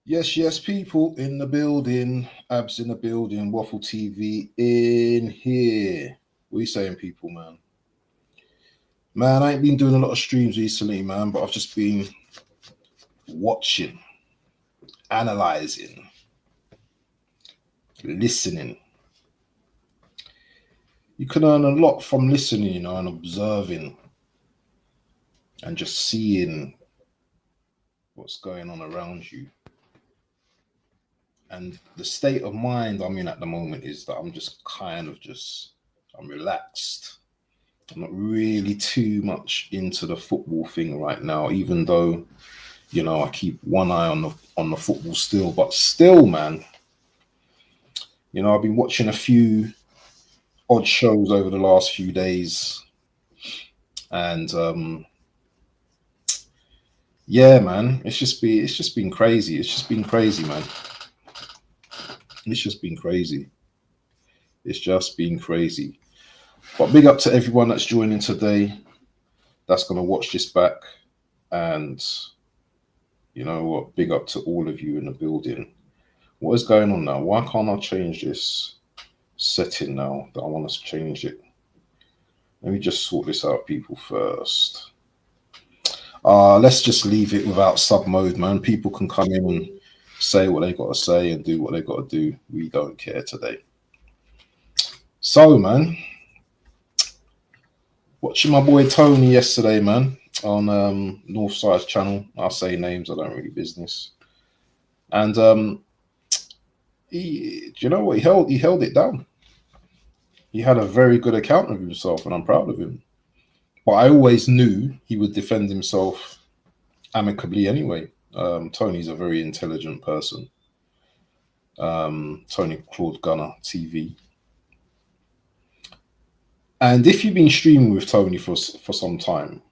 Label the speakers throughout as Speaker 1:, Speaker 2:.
Speaker 1: Yes, yes, people in the building, abs in the building, Waffle TV in here. What are you saying, people, man? Man, I ain't been doing a lot of streams recently, man, but I've just been watching, analyzing, listening. You can earn a lot from listening, and observing and just seeing what's going on around you. And the state of mind I'm in at the moment is that I'm just I'm relaxed. I'm not really too much into the football thing right now, even though I keep one eye on the football still. But still, man, I've been watching a few odd shows over the last few days, and yeah, man, it's just been crazy. It's just been crazy, man. It's just been crazy. It's just been crazy. But big up to everyone that's joining today. That's gonna watch this back, and you know what? Big up to all of you in the building. What is going on now? Why can't I change this setting now that I want to change it? Let me just sort this out, people, first. Let's just leave it without sub mode, man. People can come in and say what they got to say and do what they got to do. We don't care today. So, man, watching my boy Tony yesterday, man, on Northside's channel. I'll say names, I don't really business. And do you know what? He held it down. He had a very good account of himself, and I'm proud of him. But I always knew he would defend himself amicably anyway. Tony's a very intelligent person. Tony Claude Gunner TV. And if you've been streaming with Tony for some time,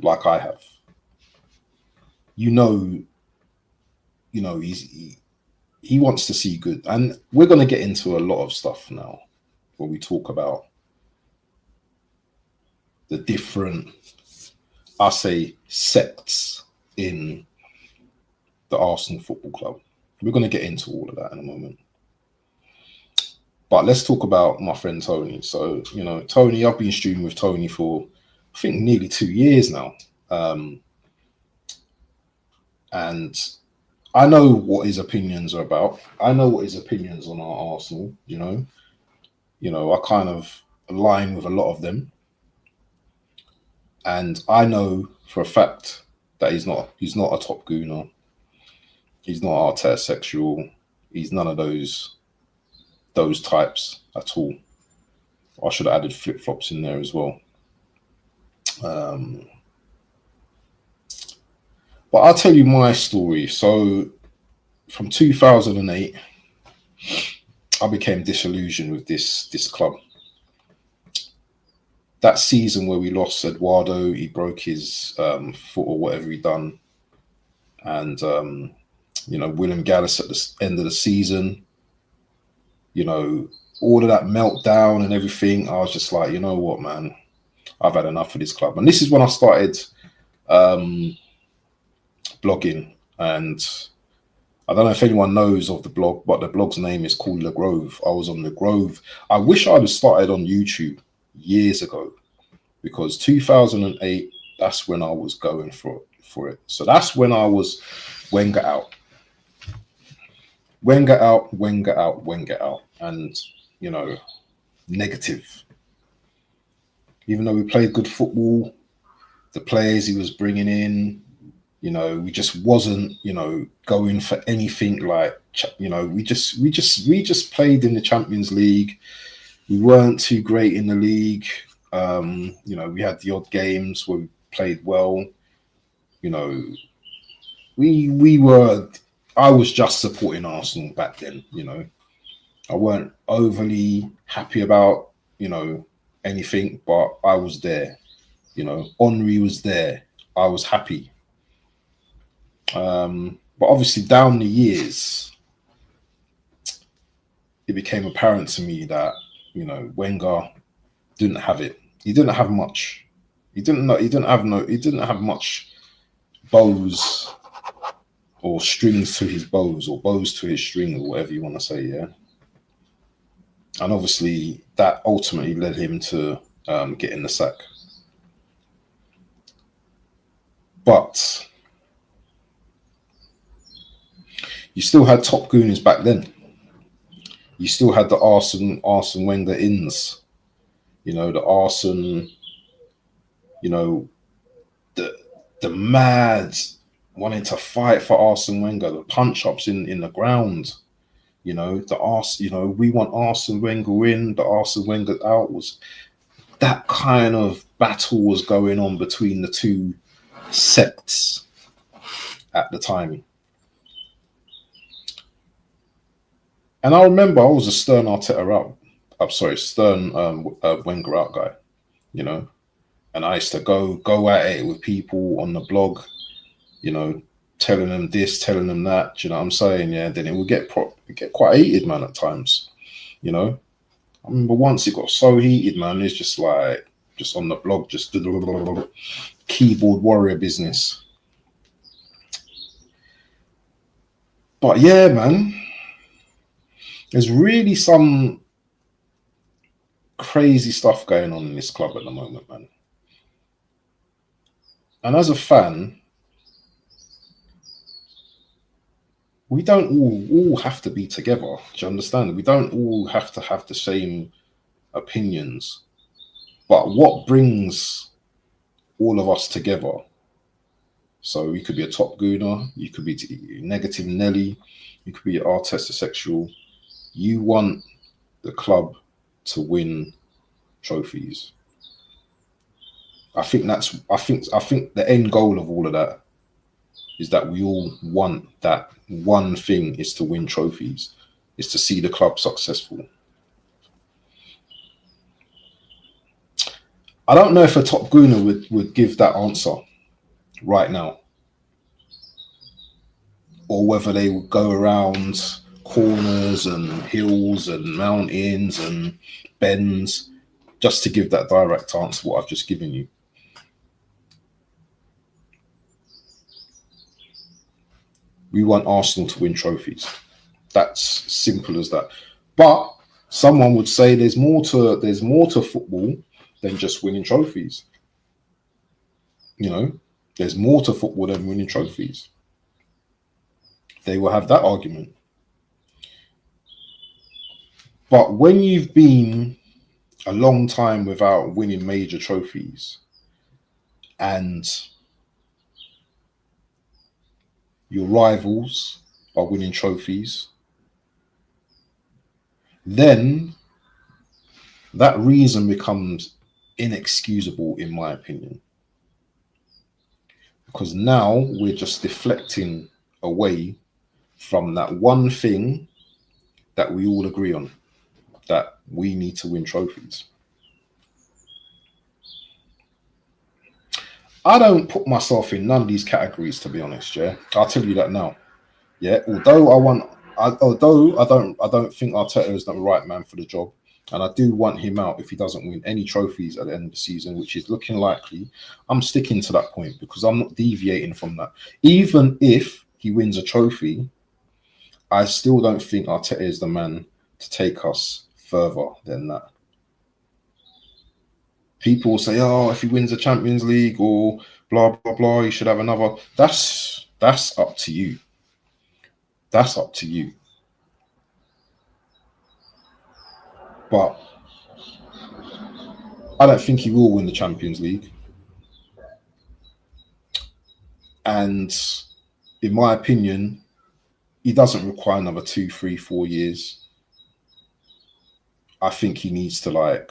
Speaker 1: like I have, you know he wants to see good, and we're going to get into a lot of stuff now when we talk about the different, I say, sects in the Arsenal Football Club. We're going to get into all of that in a moment. But let's talk about my friend Tony. So, Tony, I've been streaming with Tony for, I think, nearly 2 years now. And I know what his opinions are about. I know what his opinions on our Arsenal, I kind of align with a lot of them. And I know for a fact that he's not a top Gooner. He's not Artetasexual. He's none of those types at all. I should have added flip-flops in there as well. But I'll tell you my story. So from 2008, I became disillusioned with this club. That season where we lost Eduardo, he broke his foot or whatever he done. And, William Gallas at the end of the season, all of that meltdown and everything, I was just like, you know what, man, I've had enough of this club. And this is when I started blogging. And I don't know if anyone knows of the blog, but the blog's name is called The Grove. I was on The Grove. I wish I'd have started on YouTube years ago, because 2008, that's when I was going for it. So that's when I was Wenger out. Wenger out, Wenger out, Wenger out. And, negative. Even though we played good football, the players he was bringing in, we just wasn't, going for anything like, we just played in the Champions League. We weren't too great in the league. We had the odd games where we played well. I was just supporting Arsenal back then, I weren't overly happy about, anything, but I was there. Henry was there. I was happy. But obviously down the years, it became apparent to me that, Wenger didn't have it. He didn't have much. He didn't have much bows or strings to his bows, or bows to his strings, or whatever you want to say, yeah. And obviously that ultimately led him to getting the sack. But you still had top Gooners back then. You still had the Arsene Wenger ins, you know, the Arsene, you know, the mad wanting to fight for Arsene Wenger, the punch ups in the ground, you know, we want Arsene Wenger in, the Arsene Wenger out. Was that kind of battle was going on between the two sects at the time. And I remember I was a stern Arteta out. I'm sorry, stern Wenger out guy, you know. And I used to go at it with people on the blog, you know, telling them this, telling them that. Do you know what I'm saying? Yeah. Then it would get quite heated, man, at times. You know. I remember once it got so heated, man. It's just like on the blog, just keyboard warrior business. But yeah, man, there's really some crazy stuff going on in this club at the moment, man. And as a fan, we don't all have to be together. Do you understand? We don't all have to have the same opinions. But what brings all of us together? So you could be a top Gooner, you could be negative Nelly, you could be an Artetasexual. You want the club to win trophies. I think the end goal of all of that is that we all want that one thing, is to win trophies, is to see the club successful. I don't know if a top Gooner would give that answer right now, or whether they would go around corners and hills and mountains and bends just to give that direct answer what I've just given you. We want Arsenal to win trophies. That's simple as that. But someone would say there's more to football than just winning trophies. You know, there's more to football than winning trophies. They will have that argument. But when you've been a long time without winning major trophies, and your rivals are winning trophies, then that reason becomes inexcusable, in my opinion. Because now we're just deflecting away from that one thing that we all agree on, that we need to win trophies. I don't put myself in none of these categories, to be honest. Yeah, I'll tell you that now. Yeah, although I don't think Arteta is the right man for the job, and I do want him out if he doesn't win any trophies at the end of the season, which is looking likely. I'm sticking to that point because I'm not deviating from that. Even if he wins a trophy, I still don't think Arteta is the man to take us further than that. People say, "Oh, if he wins the Champions League or blah blah blah, he should have another." That's up to you. That's up to you. But I don't think he will win the Champions League. And in my opinion, he doesn't require another 2, 3, 4 years. I think he needs to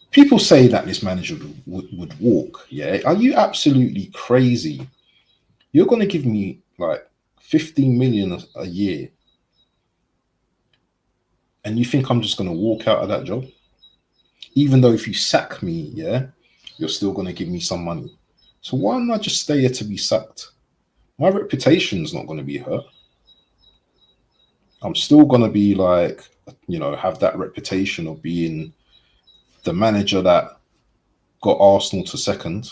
Speaker 1: people say that this manager would walk. Yeah. Are you absolutely crazy? You're going to give me 15 million a year, and you think I'm just going to walk out of that job? Even though if you sack me, yeah, you're still going to give me some money. So why not just stay here to be sacked? My reputation's not going to be hurt. I'm still going to be have that reputation of being the manager that got Arsenal to second.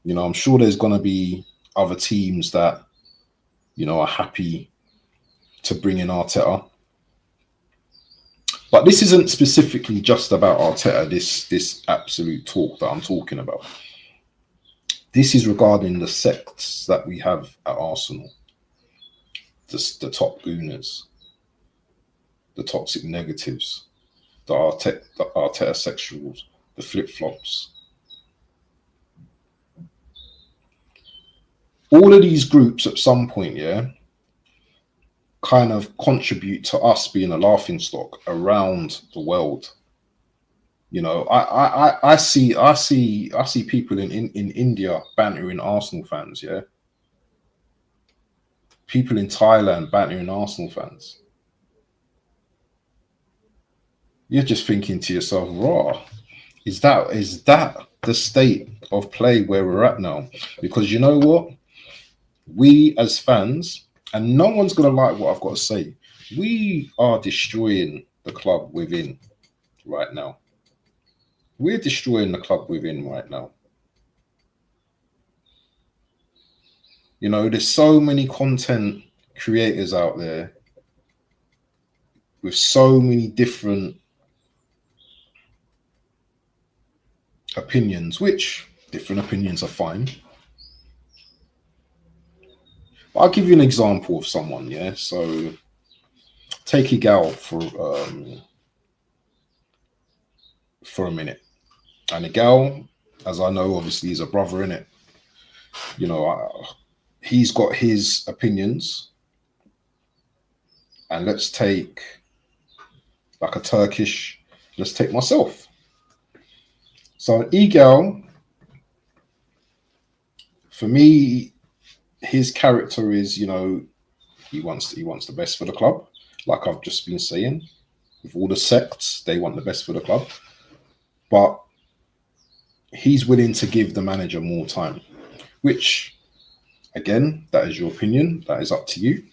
Speaker 1: I'm sure there's going to be other teams that, you know, are happy to bring in Arteta. But this isn't specifically just about Arteta, this absolute talk that I'm talking about. This is regarding the sects that we have at Arsenal. The top Gooners, the toxic negatives, the Artetasexuals, the flip-flops. All of these groups at some point, yeah, kind of contribute to us being a laughing stock around the world. You know, I see people in India bantering Arsenal fans, yeah. People in Thailand bantering Arsenal fans. You're just thinking to yourself, raw, is that the state of play where we're at now? Because you know what? We as fans, and no one's gonna like what I've got to say, we are destroying the club within right now. We're destroying the club within right now. You know, there's so many content creators out there with so many different opinions, which different opinions are fine. But I'll give you an example of someone, yeah? So take Igal for a minute. And Igal, as I know, obviously is a brother in it. You know, he's got his opinions. And let's take like a Turkish, let's take myself. So Igal, for me, his character is, you know, he wants the best for the club, like I've just been saying. With all the sects, they want the best for the club. But he's willing to give the manager more time, which, again, that is your opinion. That is up to you.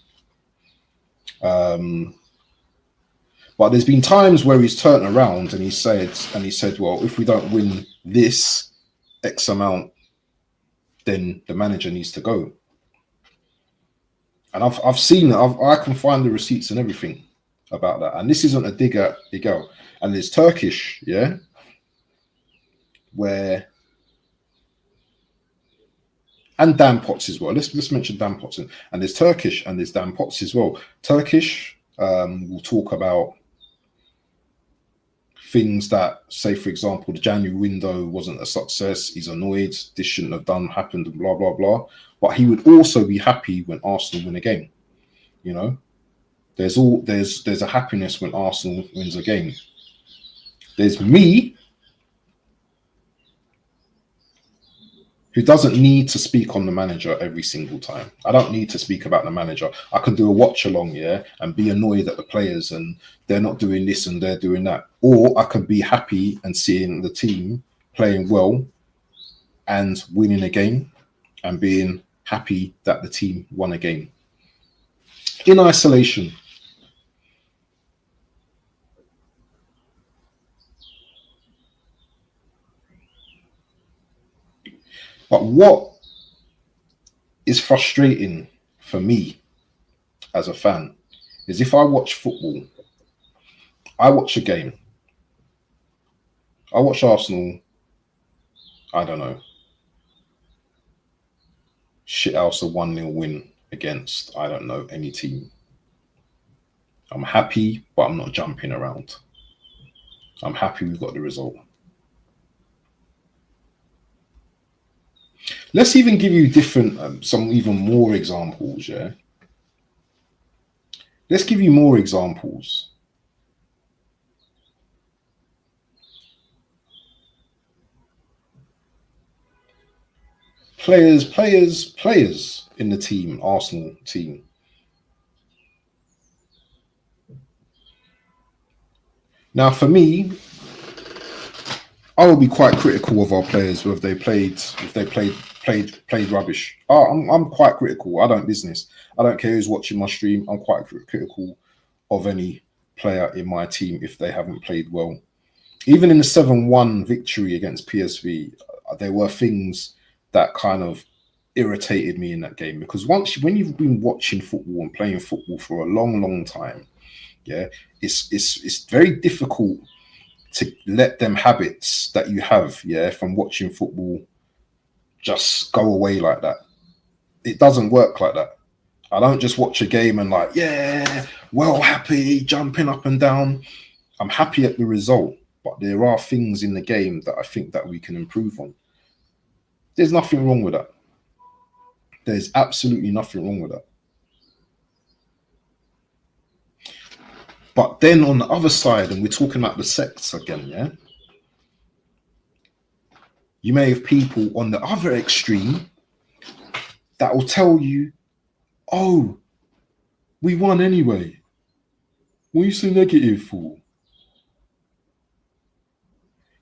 Speaker 1: But there's been times where he's turned around and he said, well, if we don't win this X amount, then the manager needs to go. And I've seen it. I can find the receipts and everything about that. And this isn't a dig at Igal. And there's Turkish, yeah, where, and Dan Potts as well. Let's mention Dan Potts. And there's Turkish and there's Dan Potts as well. Turkish will talk about things that, say, for example, the January window wasn't a success. He's annoyed. This shouldn't have happened, and blah, blah, blah. But he would also be happy when Arsenal win a game. You know, there's a happiness when Arsenal wins a game. There's me, who doesn't need to speak on the manager every single time. I don't need to speak about the manager. I can do a watch along, yeah, and be annoyed at the players and they're not doing this and they're doing that. Or I can be happy and seeing the team playing well and winning a game and being happy that the team won a game. In isolation. But what is frustrating for me as a fan is if I watch football, I watch a game, I watch Arsenal, I don't know, shit house a 1-0 win against, I don't know, any team. I'm happy, but I'm not jumping around. I'm happy we've got the result. Let's even give you different, some even more examples, yeah? Let's give you more examples. Players in the team, Arsenal team. Now, for me, I will be quite critical of our players, whether they played rubbish. I'm quite critical. I don't business. I don't care who's watching my stream. I'm quite critical of any player in my team if they haven't played well. Even in the 7-1 victory against PSV, there were things that kind of irritated me in that game, because when you've been watching football and playing football for a long time, yeah, it's very difficult to let them habits that you have, yeah, from watching football just go away like that. It doesn't work like that. I don't just watch a game and like, yeah, well happy, jumping up and down. I'm happy at the result, but there are things in the game that I think that we can improve on. There's nothing wrong with that. There's absolutely nothing wrong with that. But then on the other side, and we're talking about the sects again, yeah? You may have people on the other extreme that will tell you, oh, we won anyway. What are you so negative for?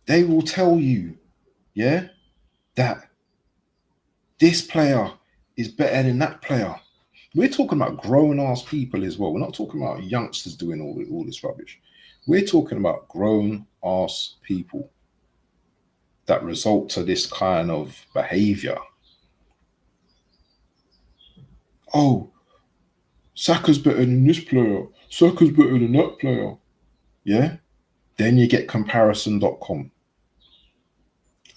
Speaker 1: They will tell you, yeah, that this player is better than that player. We're talking about grown-ass people as well. We're not talking about youngsters doing all this rubbish. We're talking about grown-ass people that result to this kind of behavior. Oh, Saka's better than this player. Saka's better than that player. Yeah? Then you get comparison.com.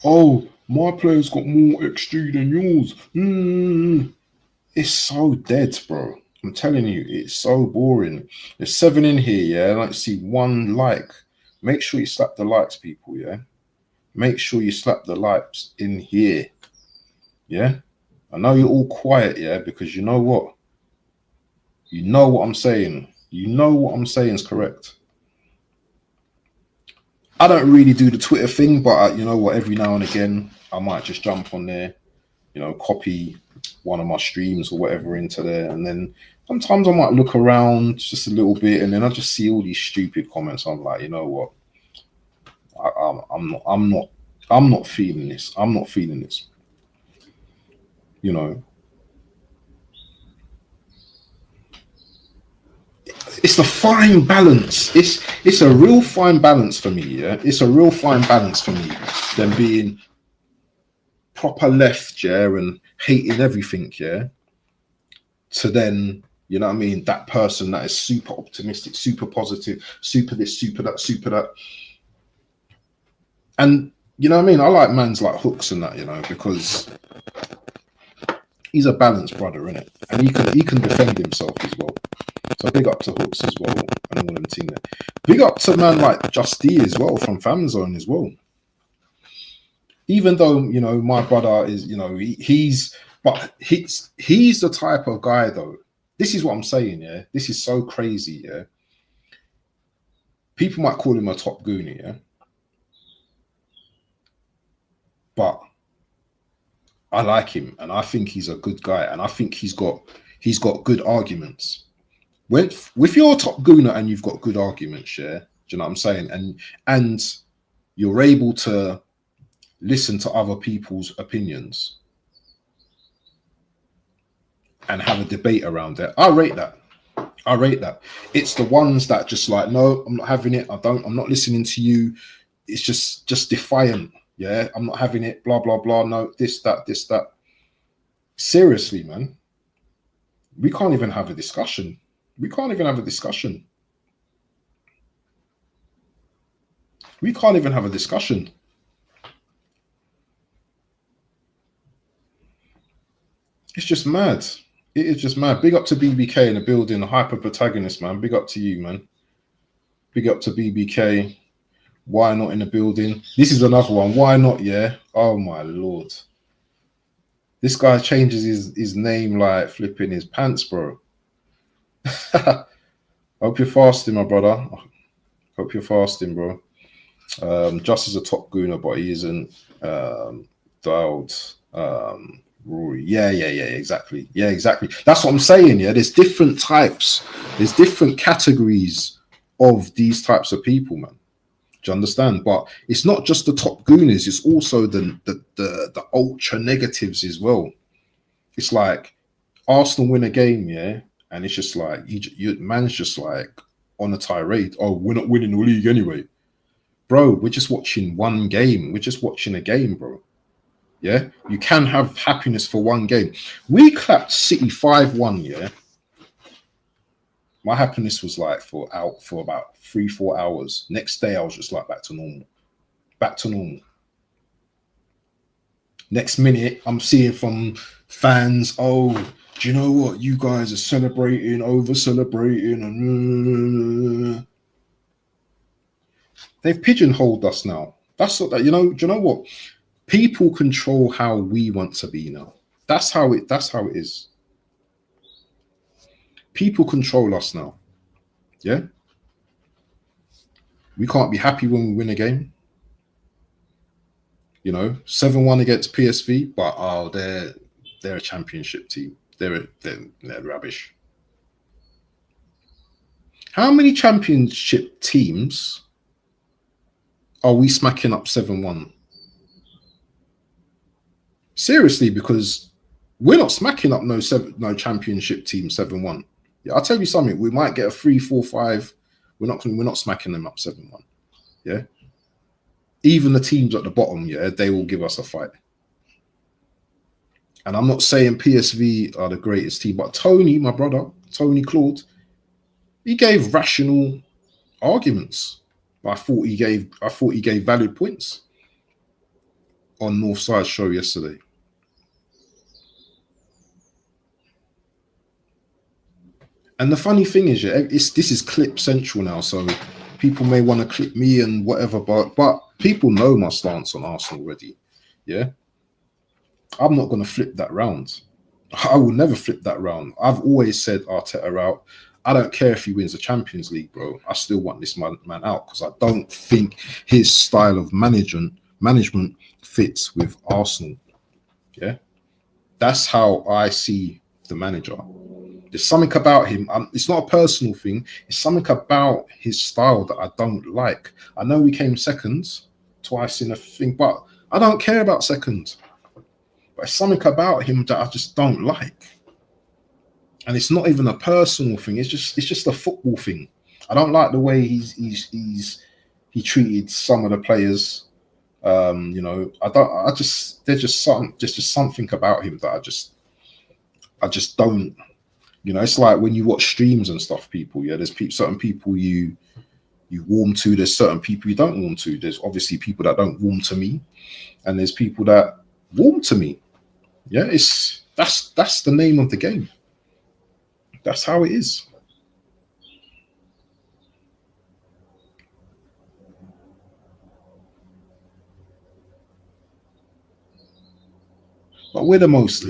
Speaker 1: Oh, my player's got more XG than yours. It's so dead, bro. I'm telling you, it's so boring. There's 7 in here, yeah? I like to see 1 like. Make sure you slap the likes, people, yeah? Make sure you slap the likes in here, yeah? I know you're all quiet, yeah? Because you know what? You know what I'm saying. You know what I'm saying is correct. I don't really do the Twitter thing, but you know what? Every now and again, I might just jump on there, you know, copy one of my streams or whatever into there, and then sometimes I might look around just a little bit, and then I just see all these stupid comments. I'm like, you know what? I'm not feeling this. I'm not feeling this. You know, it's a fine balance. It's a real fine balance for me. Yeah, it's a real fine balance for me than being proper left, yeah, and hating everything, yeah, to then, you know what I mean, that person that is super optimistic, super positive, super this, super that, super that. And you know what I mean? I like mans like Hooks and that, you know, because he's a balanced brother, innit? And he can defend himself as well. So big up to Hooks as well and all them things. Big up to man like Justy as well from Famzone as well. Even though, you know, my brother is, you know, he's the type of guy though. This is what I'm saying, yeah. This is so crazy, yeah. People might call him a top goonie, yeah. But I like him and I think he's a good guy and I think he's got good arguments. With your top gooner and you've got good arguments, yeah. Do you know what I'm saying? And you're able to listen to other people's opinions and have a debate around it. I rate that. I rate that. It's the ones that just like, no, I'm not having it. I'm not listening to you. It's just defiant. Yeah, I'm not having it. Blah, blah, blah. No, this, that. Seriously, man. We can't even have a discussion. We can't even have a discussion. We can't even have a discussion. It's just mad. It is just mad. Big up to BBK in the building, the hyper protagonist, man. Big up to you, man. Big up to BBK. Why not in the building? This is another one. Why not? Yeah. Oh my lord. This guy changes his name like flipping his pants, bro. Hope you're fasting, my brother. Hope you're fasting, bro. Just as a top gooner, but he isn't dialed. Rory. Yeah, exactly. Yeah, exactly. That's what I'm saying. Yeah, there's different types, there's different categories of these types of people, man. Do you understand? But it's not just the top gooners, it's also the ultra negatives as well. It's like Arsenal win a game, yeah, and it's just like you man's just like on a tirade. Oh, we're not winning the league anyway. Bro, we're just watching one game. We're just watching a game, bro. Yeah, you can have happiness for one game. We clapped City 5-1. Yeah, my happiness was like for about 3-4 hours. Next day, I was just like back to normal. Back to normal. Next minute, I'm seeing from fans, oh, do you know what? You guys are celebrating, over celebrating, and they've pigeonholed us now. That's what that, you know. Do you know what? People control how we want to be now. That's how it is. People control us now. Yeah. We can't be happy when we win a game. 7-1 against PSV, but they're a championship team. They're rubbish. How many championship teams are we smacking up 7-1? Seriously, because we're not smacking up no championship team 7-1. Yeah, I'll tell you something. We might get a 3-4-5. We're not smacking them up 7-1. Yeah. Even the teams at the bottom, yeah, they will give us a fight. And I'm not saying PSV are the greatest team, but Tony, my brother, Tony Claude, he gave rational arguments. I thought he gave valid points on Northside's show yesterday. And the funny thing is, yeah, this is clip central now, so people may want to clip me and whatever, but people know my stance on Arsenal already. Yeah, I'm not going to flip that round. I will never flip that round. I've always said Arteta out. I don't care if he wins the Champions League, bro. I still want this man out because I don't think his style of management fits with Arsenal. Yeah, that's how I see the manager. There's something about him. It's not a personal thing. It's something about his style that I don't like. I know we came seconds twice in a thing, but I don't care about seconds. But it's something about him that I just don't like. And it's not even a personal thing. It's just a football thing. I don't like the way he treated some of the players. There's just something about him that I just don't. It's like when you watch streams and stuff, people. Yeah, there's certain people you warm to. There's certain people you don't warm to. There's obviously people that don't warm to me, and there's people that warm to me. Yeah, that's the name of the game. That's how it is. But we're the most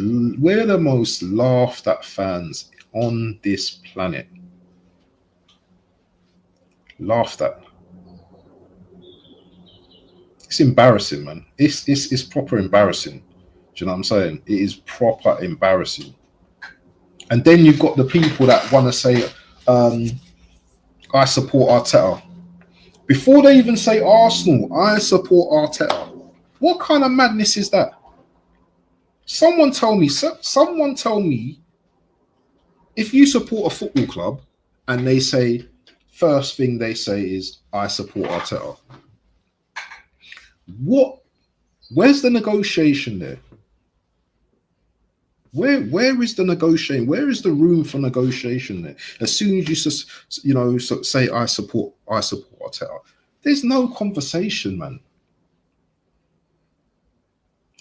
Speaker 1: laughed at fans on this planet. Laughed at. It's embarrassing, man. It's proper embarrassing. Do you know what I'm saying? It is proper embarrassing. And then you've got the people that want to say, I support Arteta. Before they even say Arsenal, I support Arteta. What kind of madness is that? Someone tell me if you support a football club and they say, first thing they say is, I support Arteta. Where's the negotiation there? Where is the negotiation? Where is the room for negotiation there? As soon as you say I support Arteta, there's no conversation, man.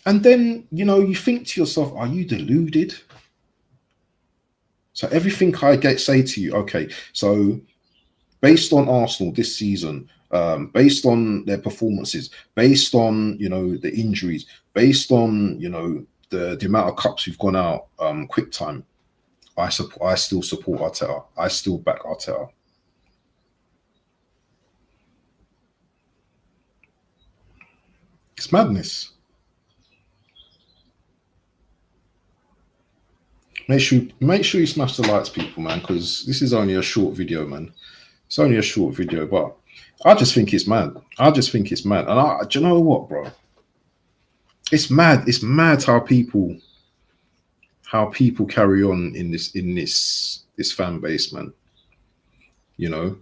Speaker 1: And then you think to yourself, are you deluded? So everything I say to you, okay, so based on Arsenal this season, based on their performances, based on the injuries, based on the amount of cups we've gone out quick time, I still support Arteta. I still back Arteta. It's madness. Make sure you smash the likes, people, man, because this is only a short video, man. It's only a short video, but I just think it's mad. And do you know what, bro? It's mad. It's mad how people carry on in this fan base, man. You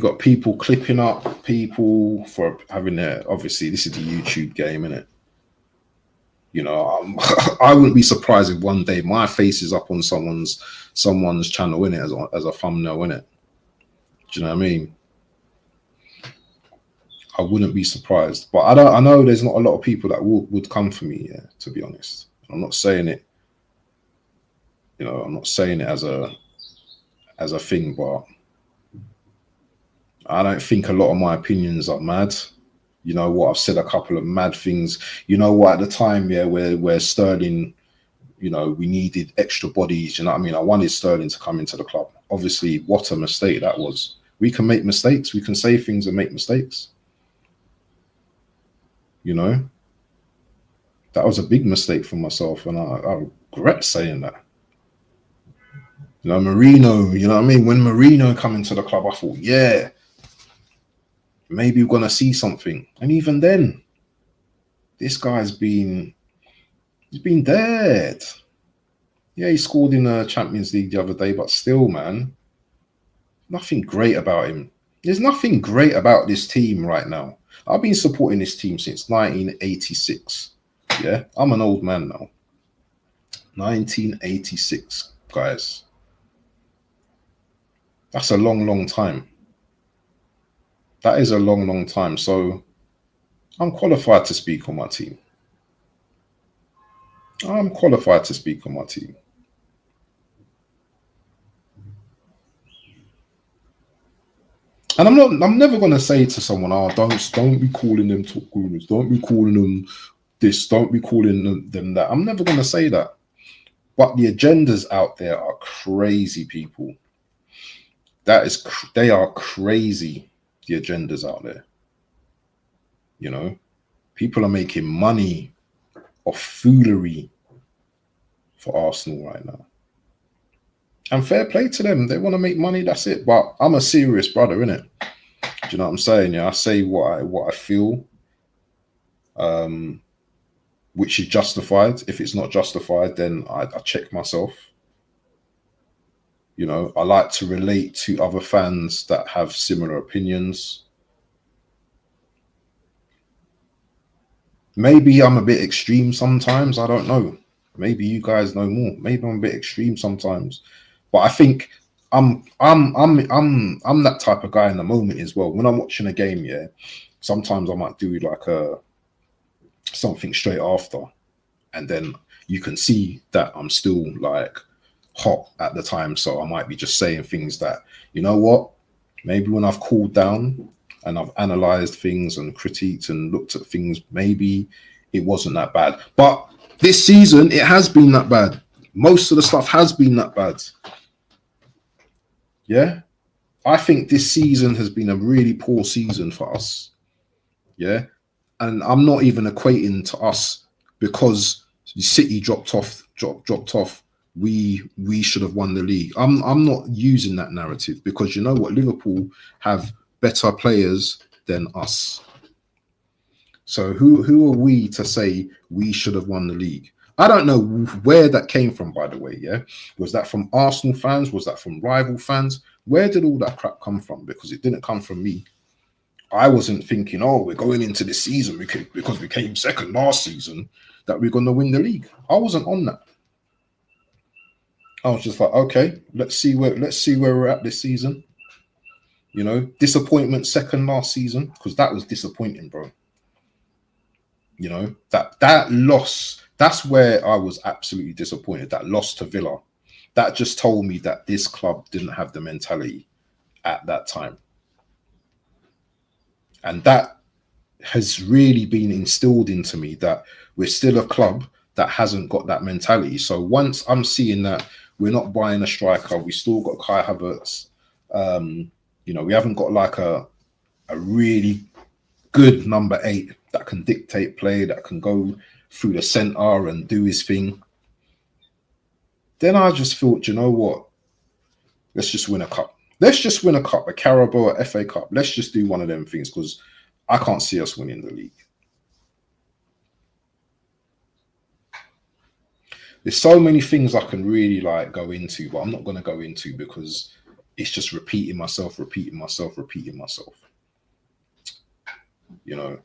Speaker 1: got people clipping up people for having their, obviously this is the YouTube game, isn't it? You know, I wouldn't be surprised if one day my face is up on someone's channel in it as a thumbnail in it. Do you know what I mean? I wouldn't be surprised, but I know there's not a lot of people that would come for me. Yeah, to be honest, I'm not saying it. You know, I'm not saying it as a thing, but I don't think a lot of my opinions are mad. You know what? I've said a couple of mad things. You know what? At the time, yeah, where Sterling, you know, we needed extra bodies. You know what I mean? I wanted Sterling to come into the club. Obviously, what a mistake that was. We can make mistakes. We can say things and make mistakes. You know, that was a big mistake for myself, and I regret saying that. You know, Marino, you know what I mean? When Marino come into the club, I thought, yeah, maybe we're going to see something. And even then, this guy's been dead. Yeah, he scored in the Champions League the other day, but still, man, nothing great about him. There's nothing great about this team right now. I've been supporting this team since 1986. Yeah, I'm an old man now. 1986, guys. That's a long, long time. That is a long, long time. So I'm qualified to speak on my team. I'm qualified to speak on my team. And I'm never gonna say to someone, oh, don't be calling them top Gooners, don't be calling them this, don't be calling them that. I'm never gonna say that. But the agendas out there are crazy, people. They are crazy, the agendas out there. You know, people are making money off foolery for Arsenal right now. And fair play to them. They want to make money, that's it. But I'm a serious brother, innit? Do you know what I'm saying? Yeah, I say what I feel, which is justified. If it's not justified, then I check myself. You know, I like to relate to other fans that have similar opinions. Maybe I'm a bit extreme sometimes. I don't know. Maybe you guys know more. Maybe I'm a bit extreme sometimes. But I think I'm that type of guy in the moment as well. When I'm watching a game, yeah, sometimes I might do like something straight after, and then you can see that I'm still like hot at the time. So I might be just saying things that, you know what, maybe when I've cooled down and I've analyzed things and critiqued and looked at things, maybe it wasn't that bad. But this season, it has been that bad. Most of the stuff has been that bad. Yeah. I think this season has been a really poor season for us. Yeah. And I'm not even equating to us because City dropped off. We should have won the league. I'm not using that narrative because you know what? Liverpool have better players than us. So who are we to say we should have won the league? I don't know where that came from, by the way. Yeah, was that from Arsenal fans? Was that from rival fans? Where did all that crap come from? Because it didn't come from me. I wasn't thinking, oh, we're going into this season because we came second last season that we're going to win the league. I wasn't on that. I was just like, okay, let's see where we're at this season. You know, disappointment second last season because that was disappointing, bro. You know, that loss, that's where I was absolutely disappointed. That loss to Villa, that just told me that this club didn't have the mentality at that time. And that has really been instilled into me that we're still a club that hasn't got that mentality. So once I'm seeing that we're not buying a striker, we still got Kai Havertz, you know, we haven't got like a really good number 8 that can dictate play, that can go through the center and do his thing. Then I just thought, you know what? Let's just win a cup. Let's just win a cup, a Carabao, a FA Cup. Let's just do one of them things because I can't see us winning the league. There's so many things I can really like go into, but I'm not going to go into because it's just repeating myself. You know.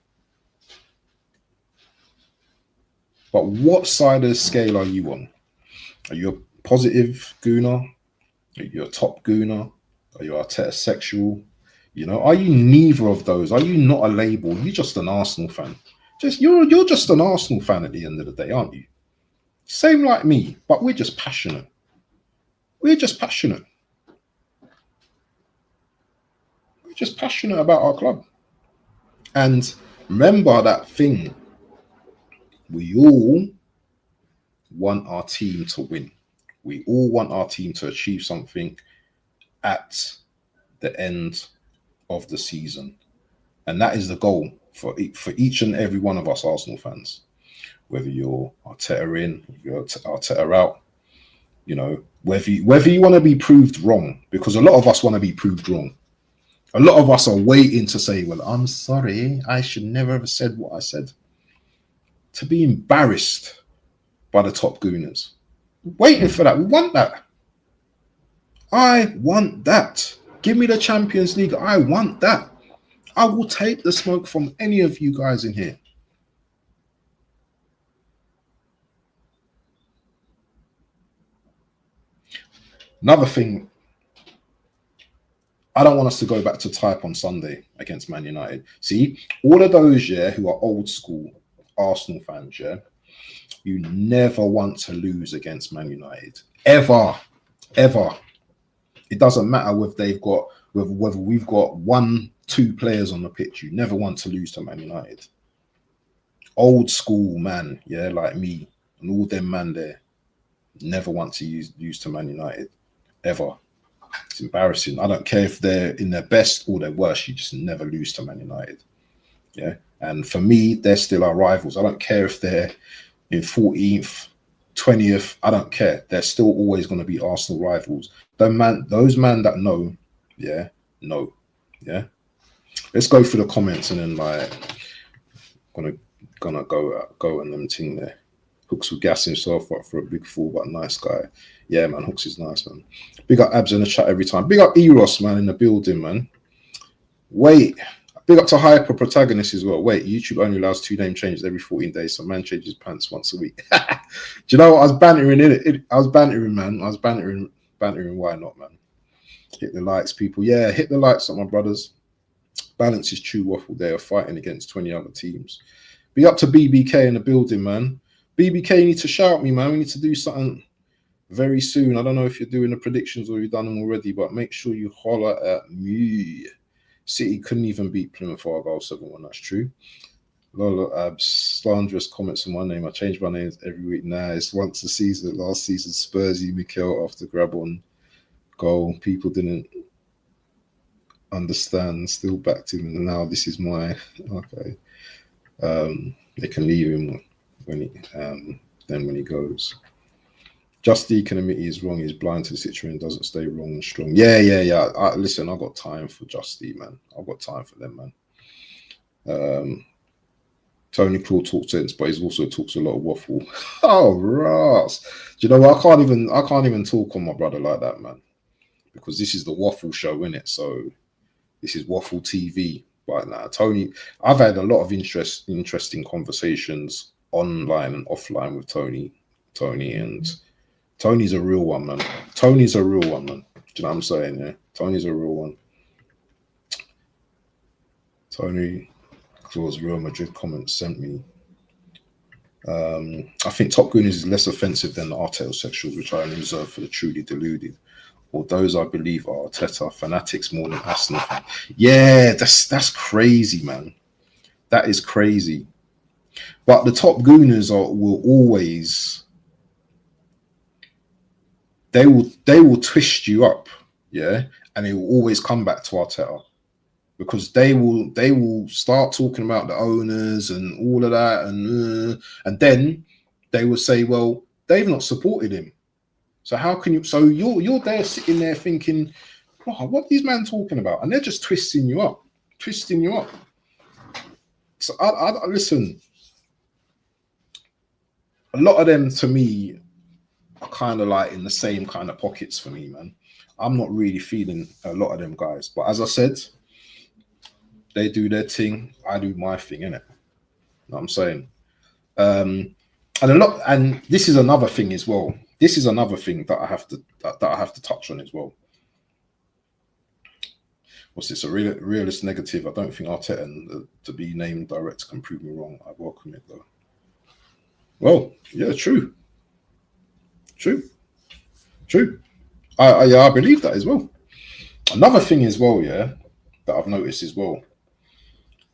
Speaker 1: But what side of the scale are you on? Are you a positive Gooner? Are you a top Gooner? Are you Artetasexual? You know, are you neither of those? Are you not a label? You're just an Arsenal fan. You're just an Arsenal fan at the end of the day, aren't you? Same like me, but we're just passionate. We're just passionate. We're just passionate about our club. And remember that thing. We all want our team to win. We all want our team to achieve something at the end of the season. And that is the goal for each and every one of us Arsenal fans. Whether you're Arteta in, if you're Arteta out, you know, whether you want to be proved wrong, because a lot of us want to be proved wrong. A lot of us are waiting to say, well, I'm sorry, I should never have said what I said. To be embarrassed by the top Gooners. Waiting for that. We want that. I want that. Give me the Champions League. I want that. I will take the smoke from any of you guys in here. Another thing, I don't want us to go back to type on Sunday against Man United. See, all of those, yeah, who are old school Arsenal fans, yeah, you never want to lose against Man United. Ever. Ever. It doesn't matter whether we've got 1-2 players on the pitch. You never want to lose to Man United. Old school man, yeah, like me and all them man there, never want to lose to Man United. Ever. It's embarrassing. I don't care if they're in their best or their worst. You just never lose to Man United. Yeah. And for me, they're still our rivals. I don't care if they're in 14th, 20th. I don't care. They're still always going to be Arsenal rivals. Those man that know, yeah, no. Yeah. Let's go through the comments and then like gonna go and them thing there. Hooks will gas himself up for a big fool, but nice guy. Yeah, man, Hooks is nice, man. Big up Abs in the chat every time. Big up Eros, man, in the building, man. Wait, big up to Hyper Protagonist as well. Wait, YouTube only allows 2 name changes every 14 days, so man changes pants once a week. Do you know what? I was bantering in it. I was bantering, man. I was bantering. Why not, man? Hit the likes, people. Yeah, hit the likes up, my brothers. Balance is true waffle. They are fighting against 20 other teams. Be up to BBK in the building, man. BBK, you need to shout me, man. We need to do something very soon. I don't know if you're doing the predictions or you've done them already, but make sure you holler at me. City couldn't even beat Plymouth Argyle 7-1. That's true. Lola Abs, slanderous comments on my name. I change my names every week. Nah, it's once a season. Last season, Spursy Mikel after grab on goal. People didn't understand. Still backed him. And now this is my okay. They can leave him when he goes. Just the economy is wrong. He's blind to the situation. Doesn't stay wrong and strong. Yeah. Listen, I've got time for Justy, man. I've got time for them, man. Tony Claw talks sense, but he also talks a lot of waffle. Oh, Ross. Do you know what? I can't even talk on my brother like that, man. Because this is the waffle show, innit? So this is Waffle TV. Right now, Tony, I've had a lot of interesting conversations online and offline with Tony, and Tony's a real one, man. Tony's a real one, man. Do you know what I'm saying? Yeah, Tony's a real one. Tony Claus Real Madrid comments sent me. I think Top Gooners is less offensive than the Artetasexuals, which I only reserve for the truly deluded, or those I believe are Arteta fanatics more than Arsenal fans. Yeah, that's crazy, man. That is crazy. But the Top Gooners will always they will twist you up, yeah, and it will always come back to Arteta because they will start talking about the owners and all of that, and then they will say, well, they've not supported him. So how can you? So you're there sitting there thinking, oh, what are these men talking about? And they're just twisting you up. So I listen. A lot of them, to me, are kind of like in the same kind of pockets for me, man. I'm not really feeling a lot of them guys, but as I said, they do their thing. I do my thing, innit? You know what I'm saying? And this is another thing as well. This is another thing that I have to touch on as well. What's this? A realist negative? I don't think Arteta to be named director can prove me wrong. I welcome it though. Well, yeah, true. I believe that as well. Another thing as well, yeah, that I've noticed as well.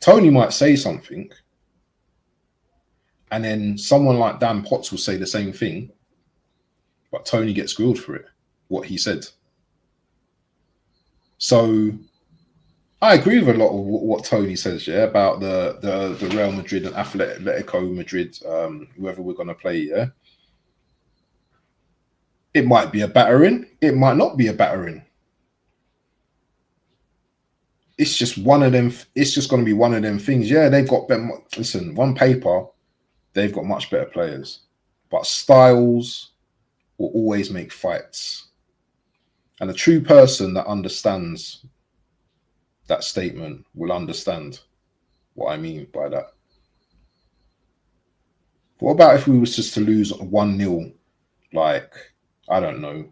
Speaker 1: Tony might say something, and then someone like Dan Potts will say the same thing, but Tony gets grilled for it, what he said. So I agree with a lot of what Tony says, yeah, about the Real Madrid and Atletico Madrid, whoever we're going to play, yeah. It might be a battering. It might not be a battering. It's just one of them. It's just going to be one of them things. Yeah, they've got better. Listen, on paper, they've got much better players, but styles will always make fights. And a true person that understands that statement will understand what I mean by that. What about if we was just to lose 1-0, like, I don't know,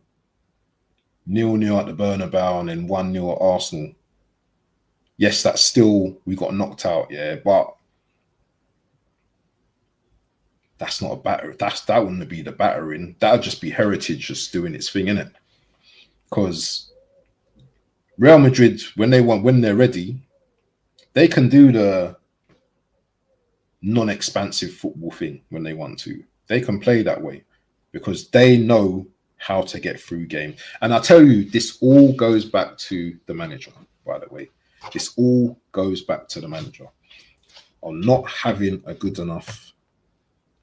Speaker 1: 0-0 at the Bernabeu and then 1-0 at Arsenal? Yes, that's still, we got knocked out, yeah, but that's not a batter. That wouldn't be the battering. That would just be Heritage just doing its thing, innit? Because Real Madrid, when they're ready, they can do the non-expansive football thing when they want to. They can play that way because they know how to get through game. And I tell you, this all goes back to the manager, by the way. This all goes back to the manager on not having a good enough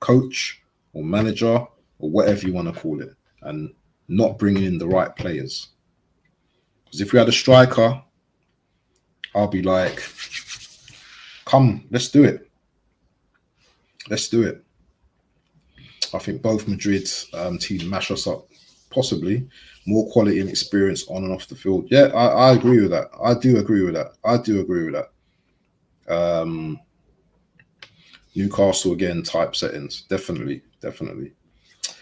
Speaker 1: coach or manager or whatever you want to call it, and not bringing in the right players. Because if we had a striker, I'll be like, come, let's do it. Let's do it. I think both Madrid's teams mash us up, possibly. More quality and experience on and off the field. Yeah, I agree with that. I do agree with that. Newcastle again, type settings. Definitely.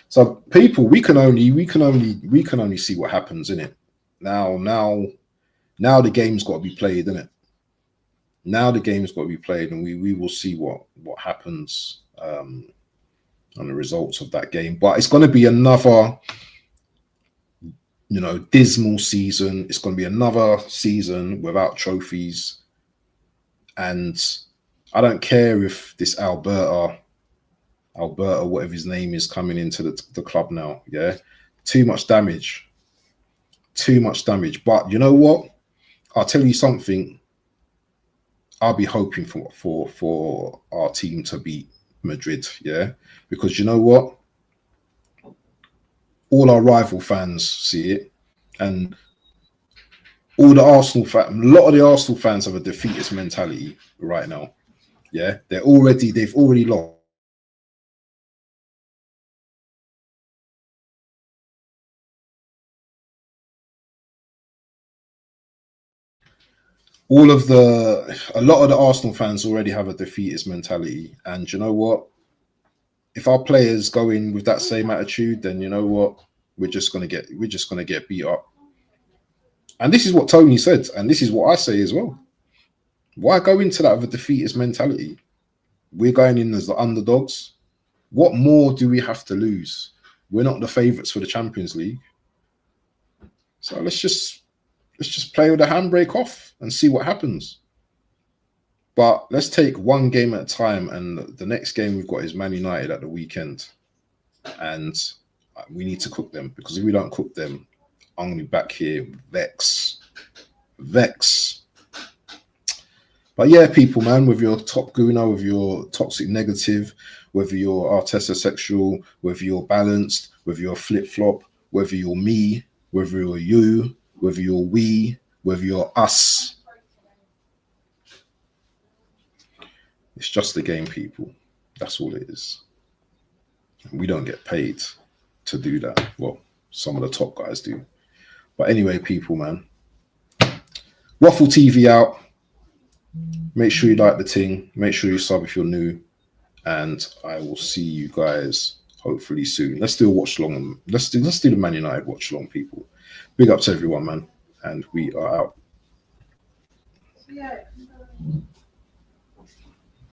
Speaker 1: So people, we can only see what happens in it. Now the game's got to be played, isn't it? Now the game's got to be played, and we will see what happens on the results of that game. But it's going to be another, dismal season. It's going to be another season without trophies. And I don't care if this Alberta, whatever his name is, coming into the club now. Yeah, too much damage. But you know what? I'll tell you something. I'll be hoping for our team to beat Madrid. Yeah, because you know what? All our rival fans see it, and all the Arsenal fans, a lot of the Arsenal fans have a defeatist mentality right now. Yeah, they've already lost. A lot of the Arsenal fans already have a defeatist mentality, and you know what? If our players go in with that same attitude, then you know what? We're just gonna get beat up. And this is what Tony said, and this is what I say as well. Why go into that with a defeatist mentality? We're going in as the underdogs. What more do we have to lose? We're not the favourites for the Champions League. So let's just play with the handbrake off and see what happens. But let's take one game at a time, and the next game we've got is Man United at the weekend. And we need to cook them, because if we don't cook them, I'm going to be back here vex. But yeah, people, man, with your top gooner, with your toxic negative, whether you're Artetasexual, whether you're balanced, whether you're flip-flop, whether you're me, whether you're you, whether you're we, whether you're us. It's just a game, people. That's all it is. We don't get paid to do that. Well, some of the top guys do. But anyway, people, man. Waffle TV out. Make sure you like the thing. Make sure you sub if you're new. and I will see you guys hopefully soon. Let's do a watch long. Let's do the Man United watch long, people. Big up to everyone, man, and we are out.